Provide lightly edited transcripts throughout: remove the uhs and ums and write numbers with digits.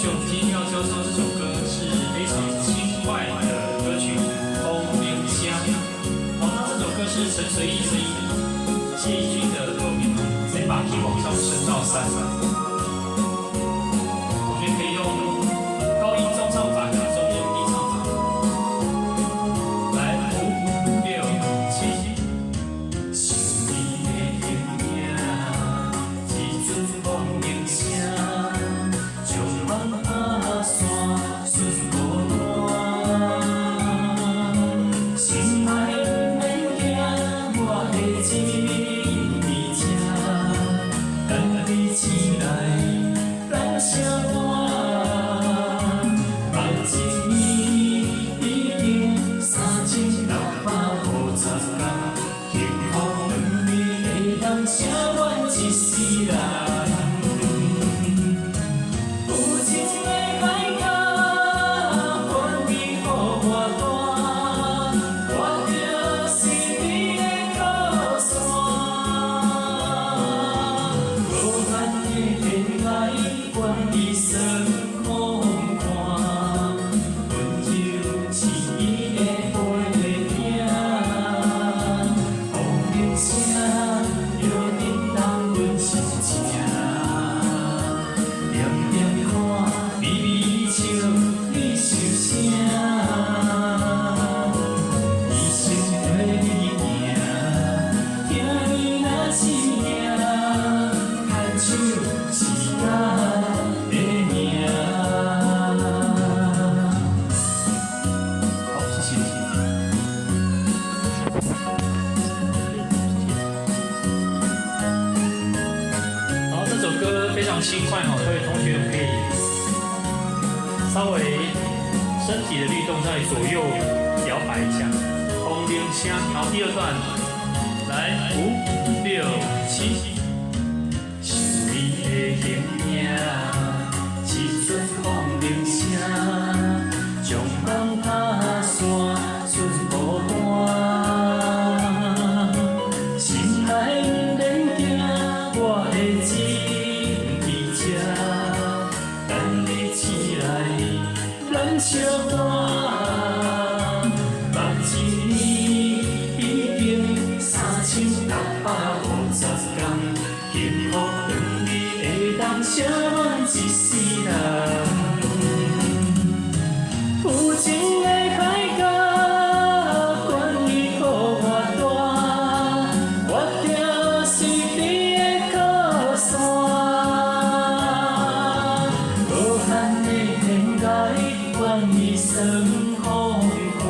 我们今天要教唱这首歌是非常轻快的歌曲《风铃香》。好，那这首歌是陈随意谢宜君的作品，先把 key 往上升到3。同学可以用高音中唱法跟中音低唱法。来，5、6、7。想你的形影，一阵风铃声。 非常轻快哈，各位同学可以稍微身体的律动在左右摇摆一下。风铃声，然后第2段，来5、6、7。想你的形影，一阵风铃声，将梦打散出孤单。心内免惊，我会知。 咱相伴，目一年已经3650天，幸福两字会当写满一世人。有情的海角，管伊雨偌大，我就是你的靠山。无限的天涯。 愿伊霜风寒，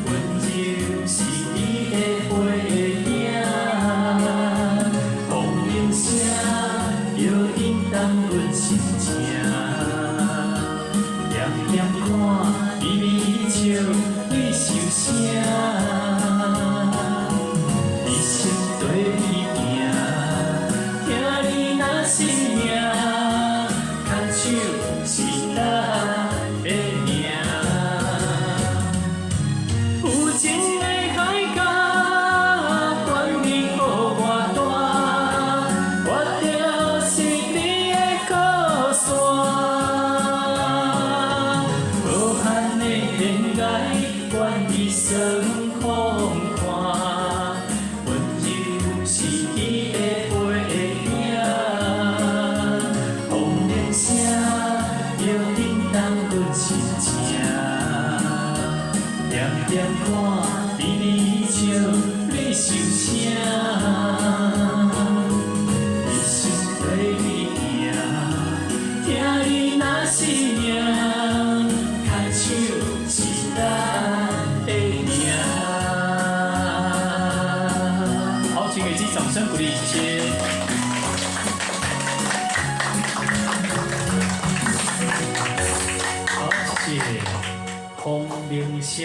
温柔是你的背影。风铃声摇引动阮心情，点点看，微微笑，你受声。一生对你行，听你若是命，牵手是咱。 有情的海角，管伊雨偌大，我就是你的靠山。无限的恋爱，管伊霜风寒，温柔是伊的背影。风铃声摇引动阮心情。 点点看，微微笑，你受声。一生对你行，听你若是命，牵手是咱的命。好，请给自己掌声鼓励，谢谢。好，谢谢。风铃声。